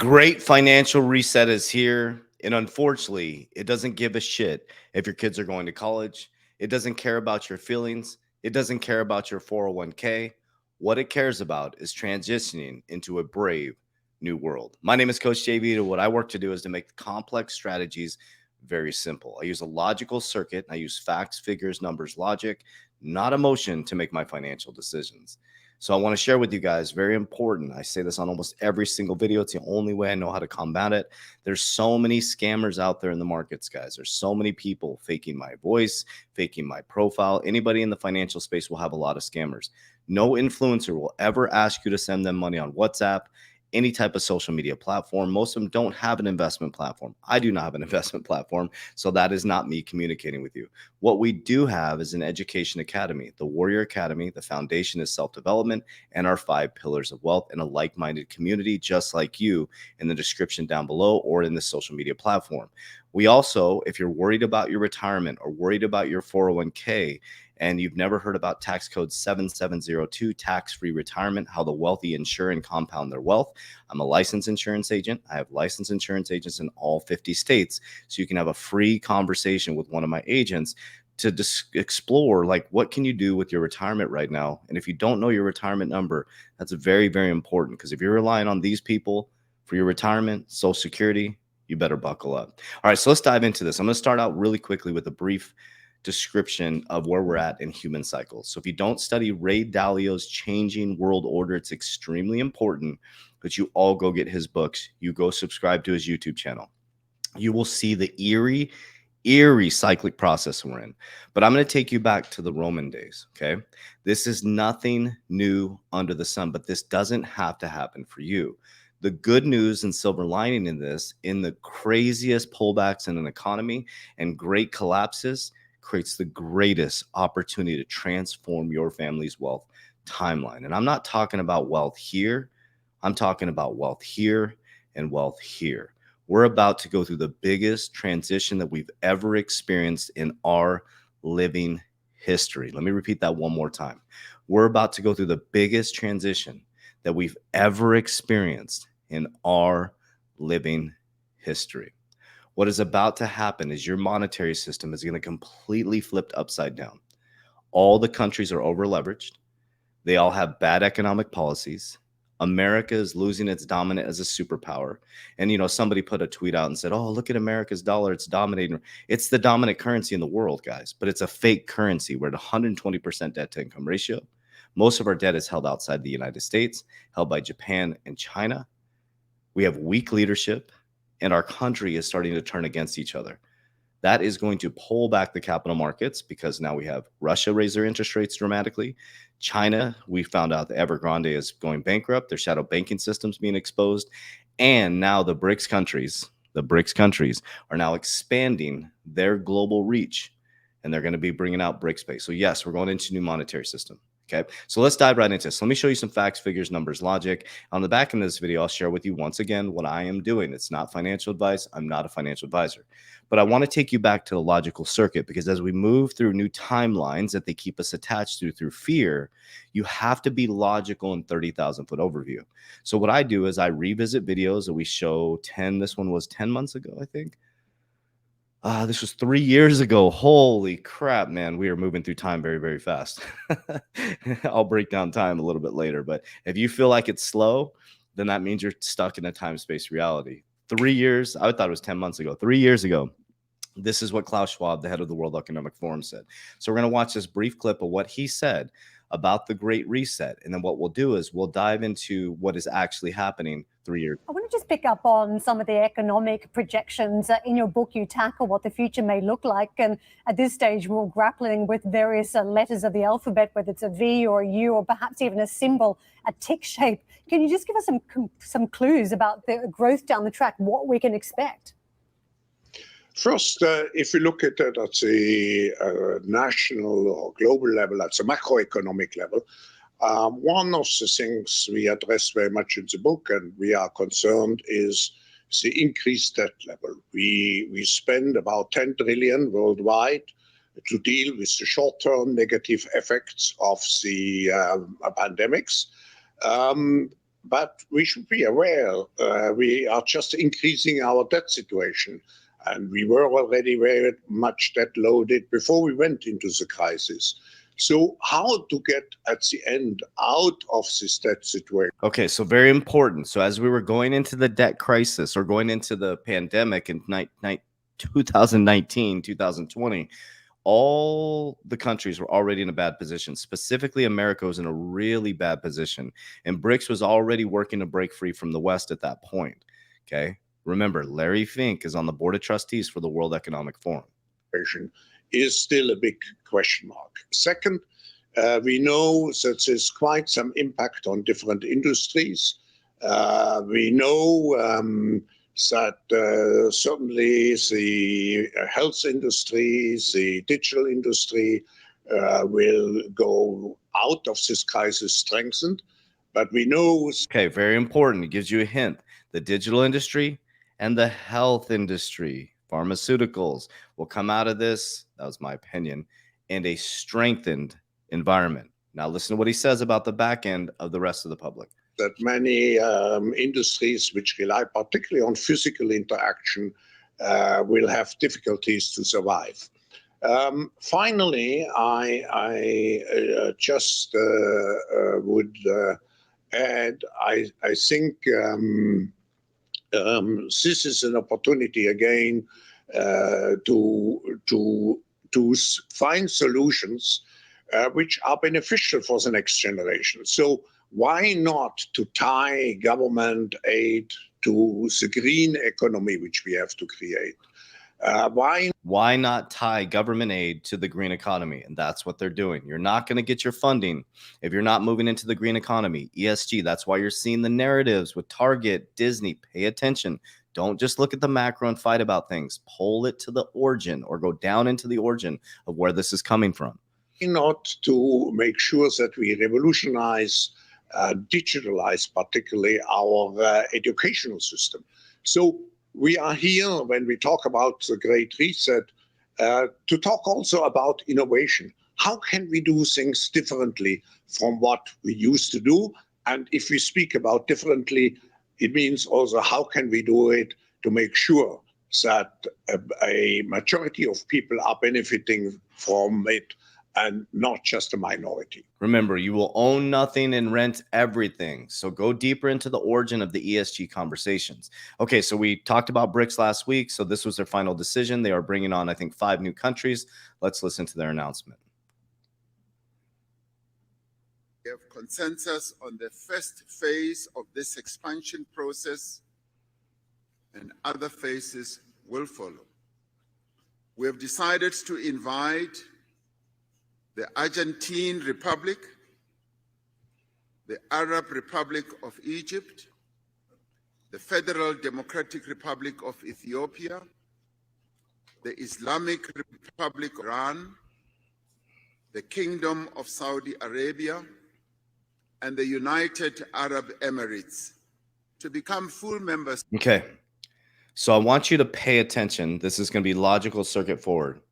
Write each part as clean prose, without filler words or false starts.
great financial reset is here. And unfortunately, it doesn't give a shit if your kids are going to college. It doesn't care about your feelings. It doesn't care about your 401k. What it cares about is transitioning into a brave new world. My name is Coach JV, and what I work to do is to make complex strategies very simple. I use a logical circuit. I use facts, figures, numbers, logic, not emotion to make my financial decisions. So I want to share with you guys, very important. I say this on almost every single video. It's the only way I know how to combat it. There's so many scammers out there in the markets, guys. There's so many people faking my voice, faking my profile. Anybody in the financial space will have a lot of scammers. No influencer will ever ask you to send them money on WhatsApp, any type of social media platform. Most of them don't have an investment platform. I do not have an investment platform, so that is not me communicating with you. What we do have is an education academy, the Warrior Academy. The foundation is self-development and our 5 pillars of wealth, and a like-minded community just like you in the description down below or in the social media platform. We also, if you're worried about your retirement or worried about your 401k, and you've never heard about tax code 7702, tax-free retirement, how the wealthy insure and compound their wealth. I'm a licensed insurance agent. I have licensed insurance agents in all 50 states. So you can have a free conversation with one of my agents to explore, like, what can you do with your retirement right now? And if you don't know your retirement number, that's very, very important, because if you're relying on these people for your retirement, Social Security, you better buckle up. All right, so let's dive into this. I'm going to start out really quickly with a brief description of where we're at in human cycles. So if you don't study Ray Dalio's Changing World Order, it's extremely important that you all go get his books. You go subscribe to his YouTube channel. You will see the eerie cyclic process we're in. But I'm going to take you back to the Roman days, okay? This is nothing new under the sun, but this doesn't have to happen for you. The good news and silver lining in this, in the craziest pullbacks in an economy and great collapses, creates the greatest opportunity to transform your family's wealth timeline. And I'm not talking about wealth here. I'm talking about wealth here and wealth here. We're about to go through the biggest transition that we've ever experienced in our living history. Let me repeat that one more time. We're about to go through the biggest transition that we've ever experienced in our living history. What is about to happen is your monetary system is going to completely flip upside down. All the countries are over leveraged. They all have bad economic policies. America is losing its dominance as a superpower. And, somebody put a tweet out and said, oh, look at America's dollar. It's dominating. It's the dominant currency in the world, guys, but it's a fake currency. We're at 120% debt to income ratio. Most of our debt is held outside the United States, held by Japan and China. We have weak leadership, and our country is starting to turn against each other. That is going to pull back the capital markets, because now we have Russia raise their interest rates dramatically. China, we found out that Evergrande is going bankrupt. Their shadow banking system's being exposed. And now the BRICS countries are now expanding their global reach, and they're going to be bringing out BRICS base. So yes, we're going into a new monetary system. Okay, so let's dive right into this. Let me show you some facts, figures, numbers, logic. On the back end of this video, I'll share with you once again what I am doing. It's not financial advice. I'm not a financial advisor. But I want to take you back to the logical circuit, because as we move through new timelines that they keep us attached to through fear, you have to be logical in 30,000 foot overview. So what I do is I revisit videos that we show this one was 10 months ago, I think. This was 3 years ago. Holy crap, man. We are moving through time very, very fast. I'll break down time a little bit later. But if you feel like it's slow, then that means you're stuck in a time-space reality. 3 years, I thought it was 10 months ago. 3 years ago, this is what Klaus Schwab, the head of the World Economic Forum, said. So we're going to watch this brief clip of what he said about the Great Reset. And then what we'll do is we'll dive into what is actually happening 3 years. I want to just pick up on some of the economic projections. In your book, you tackle what the future may look like. And at this stage, we're grappling with various letters of the alphabet, whether it's a V or a U or perhaps even a symbol, a tick shape. Can you just give us some clues about the growth down the track, what we can expect? First, if you look at it at a national or global level, at the macroeconomic level, one of the things we address very much in the book, and we are concerned, is the increased debt level. We spend about 10 trillion worldwide to deal with the short-term negative effects of the pandemics. but we should be aware we are just increasing our debt situation. And we were already very much debt loaded before we went into the crisis. So how to get at the end out of this debt situation? Okay, so very important. So as we were going into the debt crisis or going into the pandemic in 2019, 2020, all the countries were already in a bad position. Specifically, America was in a really bad position. And BRICS was already working to break free from the West at that point. Okay. Remember, Larry Fink is on the board of trustees for the World Economic Forum. Is still a big question mark. Second, we know that there's quite some impact on different industries. We know that certainly the health industry, the digital industry will go out of this crisis strengthened. But we know. Okay, very important. It gives you a hint. The digital industry and the health industry, pharmaceuticals, will come out of this, that was my opinion, in a strengthened environment. Now, listen to what he says about the back end of the rest of the public. That many industries which rely particularly on physical interaction will have difficulties to survive. Finally, I just would add, I think this is an opportunity again to find solutions which are beneficial for the next generation. So why not to tie government aid to the green economy which we have to create? Why not tie government aid to the green economy? And that's what they're doing. You're not going to get your funding if you're not moving into the green economy. ESG, that's why you're seeing the narratives with Target, Disney. Pay attention. Don't just look at the macro and fight about things. Pull it to the origin or go down into the origin of where this is coming from. Not to make sure that we revolutionize, digitalize particularly our educational system. So we are here when we talk about the Great Reset to talk also about innovation. How can we do things differently from what we used to do? And if we speak about differently, it means also how can we do it to make sure that a majority of people are benefiting from it and not just a minority. Remember, you will own nothing and rent everything. So go deeper into the origin of the ESG conversations. Okay, so we talked about BRICS last week. So this was their final decision. They are bringing on, I think, 5 new countries. Let's listen to their announcement. We have consensus on the first phase of this expansion process, and other phases will follow. We have decided to invite the Argentine Republic, the Arab Republic of Egypt, the Federal Democratic Republic of Ethiopia, the Islamic Republic of Iran, the Kingdom of Saudi Arabia, and the United Arab Emirates to become full members. Okay, so I want you to pay attention. This is going to be logical circuit forward.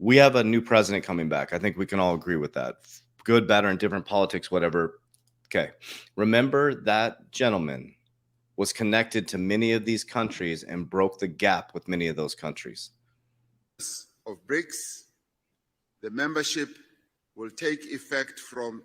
We have a new president coming back. I think we can all agree with that. Good, bad, or indifferent, politics, whatever. Okay. Remember that gentleman was connected to many of these countries and broke the gap with many of those countries. Of BRICS, the membership will take effect from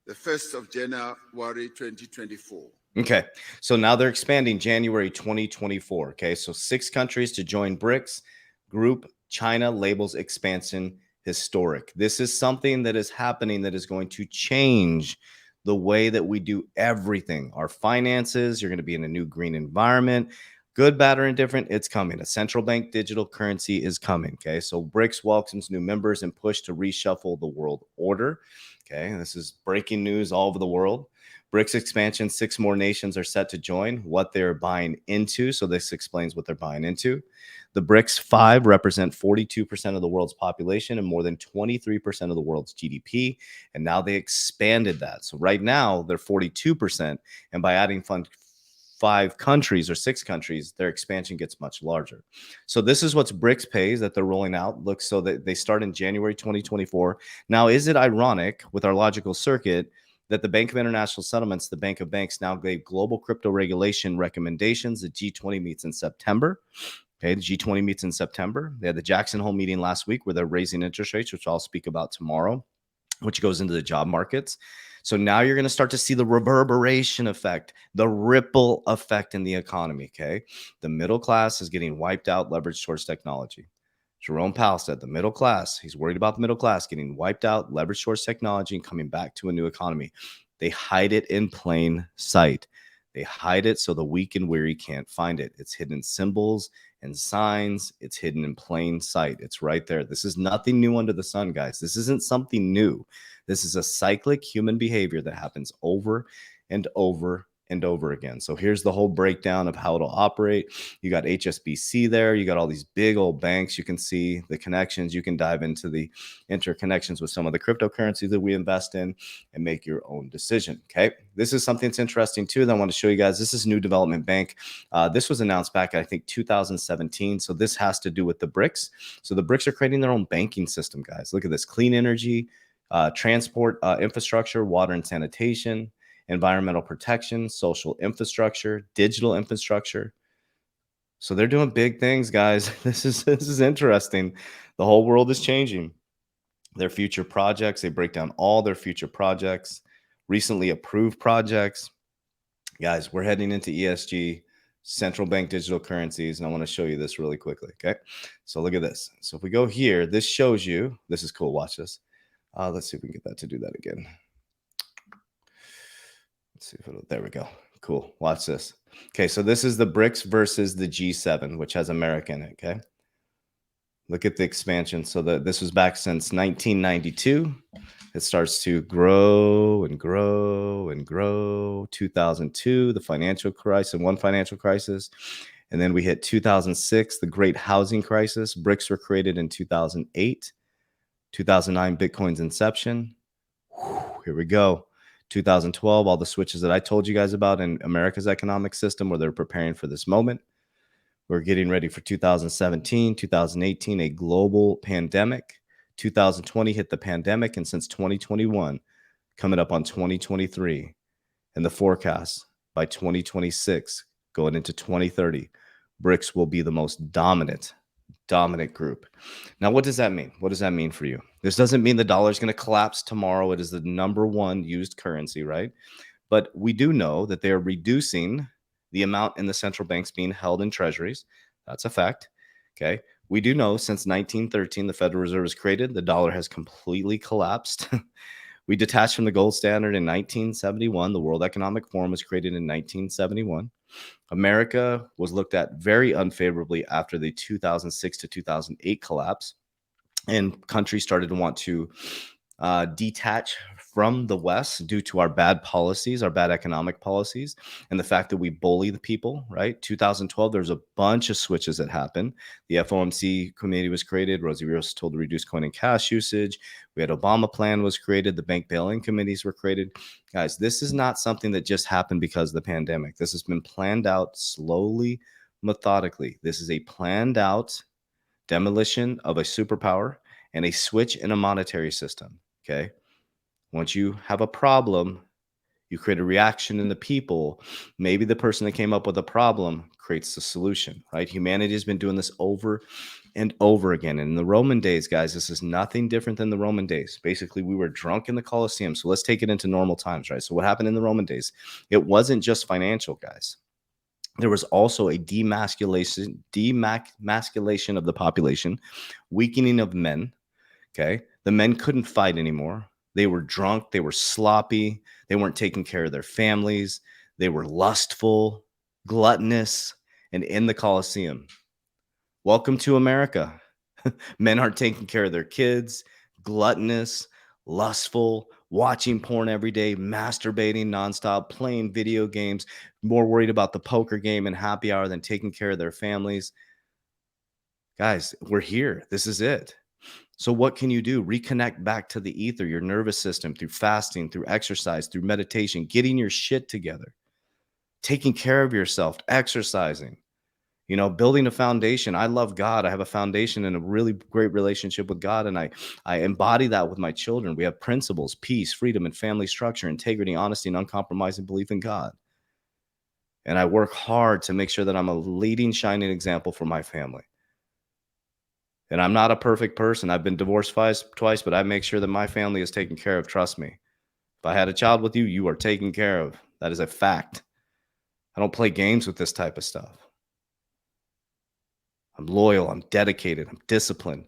the 1st of January 2024. Okay. So now they're expanding January 2024. Okay. So 6 countries to join BRICS group. China labels expansion historic. This is something that is happening that is going to change the way that we do everything. Our finances, you're going to be in a new green environment. Good, bad, or indifferent, it's coming. A central bank digital currency is coming. Okay. So BRICS welcomes new members and push to reshuffle the world order. Okay. This is breaking news all over the world. BRICS expansion, 6 more nations are set to join, what they're buying into. So this explains what they're buying into. The BRICS 5 represent 42% of the world's population and more than 23% of the world's GDP. And now they expanded that. So right now they're 42%. And by adding 5 countries or 6 countries, their expansion gets much larger. So this is what's BRICS pays that they're rolling out. Look, so that they start in January 2024. Now, is it ironic with our logical circuit that the Bank of International Settlements, the Bank of Banks, now gave global crypto regulation recommendations. The G20 meets in September. Okay, the G20 meets in September. They had the Jackson Hole meeting last week where they're raising interest rates, which I'll speak about tomorrow, which goes into the job markets. So now you're going to start to see the reverberation effect, the ripple effect in the economy. Okay, the middle class is getting wiped out, leveraged towards technology. Jerome Powell said the middle class, he's worried about the middle class getting wiped out, leveraged towards technology, and coming back to a new economy. They hide it in plain sight. They hide it so the weak and weary can't find it. It's hidden in symbols and signs. It's hidden in plain sight. It's right there. This is nothing new under the sun, guys. This isn't something new. This is a cyclic human behavior that happens over and over and over again. So here's the whole breakdown of how it'll operate. You got HSBC there. You got all these big old banks. You can see the connections. You can dive into the interconnections with some of the cryptocurrencies that we invest in and make your own decision. Okay. This is something that's interesting too that I want to show you guys. This is New Development Bank. This was announced back, I think, 2017. So this has to do with the BRICS. So the BRICS are creating their own banking system, guys. Look at this: clean energy, transport infrastructure, water and sanitation, environmental protection, social infrastructure, digital infrastructure. So they're doing big things, guys. This is interesting. The whole world is changing. Their future projects, they break down all their future projects, recently approved projects. Guys, we're heading into ESG, central bank digital currencies, and I want to show you this really quickly, okay? So look at this. So if we go here, this shows you, this is cool, watch this. Let's see if we can get that to do that again. See if it'll, there we go. Cool. Watch this. Okay, so this is the BRICS versus the G7, which has America in it. Okay, look at the expansion. So this was back since 1992. It starts to grow and grow and grow. 2002, the financial crisis, one financial crisis, and then we hit 2006, the great housing crisis. BRICS were created in 2008, 2009, Bitcoin's inception. Here we go. 2012, all the switches that I told you guys about in America's economic system where they're preparing for this moment. We're getting ready for 2017, 2018, a global pandemic. 2020 hit the pandemic, and since 2021, coming up on 2023, and the forecast by 2026, going into 2030, BRICS will be the most dominant group. Now, what does that mean? What does that mean for you? This doesn't mean the dollar is going to collapse tomorrow. It is the #1 used currency, right? But we do know that they are reducing the amount in the central banks being held in treasuries. That's a fact. Okay. We do know since 1913, the Federal Reserve was created, the dollar has completely collapsed. We detached from the gold standard in 1971. The World Economic Forum was created in 1971. America was looked at very unfavorably after the 2006 to 2008 collapse, and countries started to want to detach from the West due to our bad policies, our bad economic policies, and the fact that we bully the people, right? 2012, there's a bunch of switches that happened. The FOMC committee was created. Rosie Rios told to reduce coin and cash usage. We had Obama plan was created. The bank bail-in committees were created. Guys, this is not something that just happened because of the pandemic. This has been planned out slowly, methodically. This is a planned out demolition of a superpower and a switch in a monetary system. Okay. Once you have a problem, you create a reaction in the people. Maybe the person that came up with the problem creates the solution, right? Humanity has been doing this over and over again. And in the Roman days, guys, this is nothing different than the Roman days. Basically, we were drunk in the Colosseum. So let's take it into normal times, right? So what happened in the Roman days? It wasn't just financial, guys. There was also a demasculation of the population, weakening of men. Okay. The men couldn't fight anymore. They were drunk. They were sloppy. They weren't taking care of their families. They were lustful, gluttonous, and in the Colosseum. Welcome to America. Men aren't taking care of their kids, gluttonous, lustful, watching porn every day, masturbating nonstop, playing video games, more worried about the poker game and happy hour than taking care of their families. Guys, we're here. This is it. So what can you do? Reconnect back to the ether, your nervous system, through fasting, through exercise, through meditation, getting your shit together, taking care of yourself, exercising. You know, building a foundation. I love God. I have a foundation and a really great relationship with God, and I embody that with my children. We have principles, peace, freedom, and family structure, integrity, honesty, and uncompromising belief in God. And I work hard to make sure that I'm a leading, shining example for my family. And I'm not a perfect person. I've been divorced twice, but I make sure that my family is taken care of. Trust me. If I had a child with you, you are taken care of. That is a fact. I don't play games with this type of stuff. I'm loyal. I'm dedicated. I'm disciplined,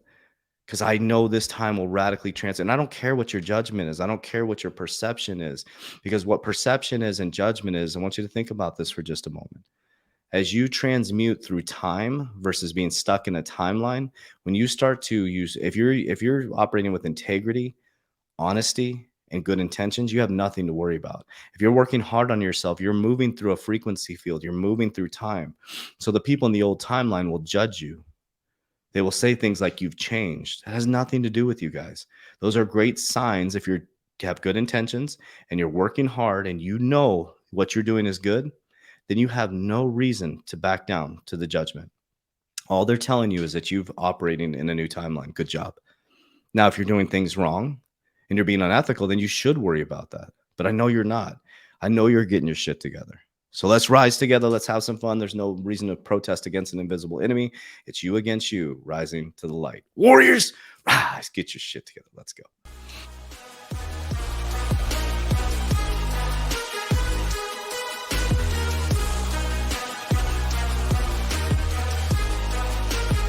because I know this time will radically transcend. And I don't care what your judgment is. I don't care what your perception is, because what perception is and judgment is, I want you to think about this for just a moment. As you transmute through time versus being stuck in a timeline, when you start to use, if you're operating with integrity, honesty, and good intentions, you have nothing to worry about. If you're working hard on yourself, you're moving through a frequency field, you're moving through time. So the people in the old timeline will judge you. They will say things like you've changed. That has nothing to do with you guys. Those are great signs. If you have good intentions and you're working hard and you know what you're doing is good, then you have no reason to back down to the judgment. All they're telling you is that you've operating in a new timeline. Good job. Now, if you're doing things wrong and you're being unethical, then you should worry about that. But I know you're not. I know you're getting your shit together. So let's rise together. Let's have some fun. There's no reason to protest against an invisible enemy. It's you against you, rising to the light. Warriors, rise, get your shit together. Let's go.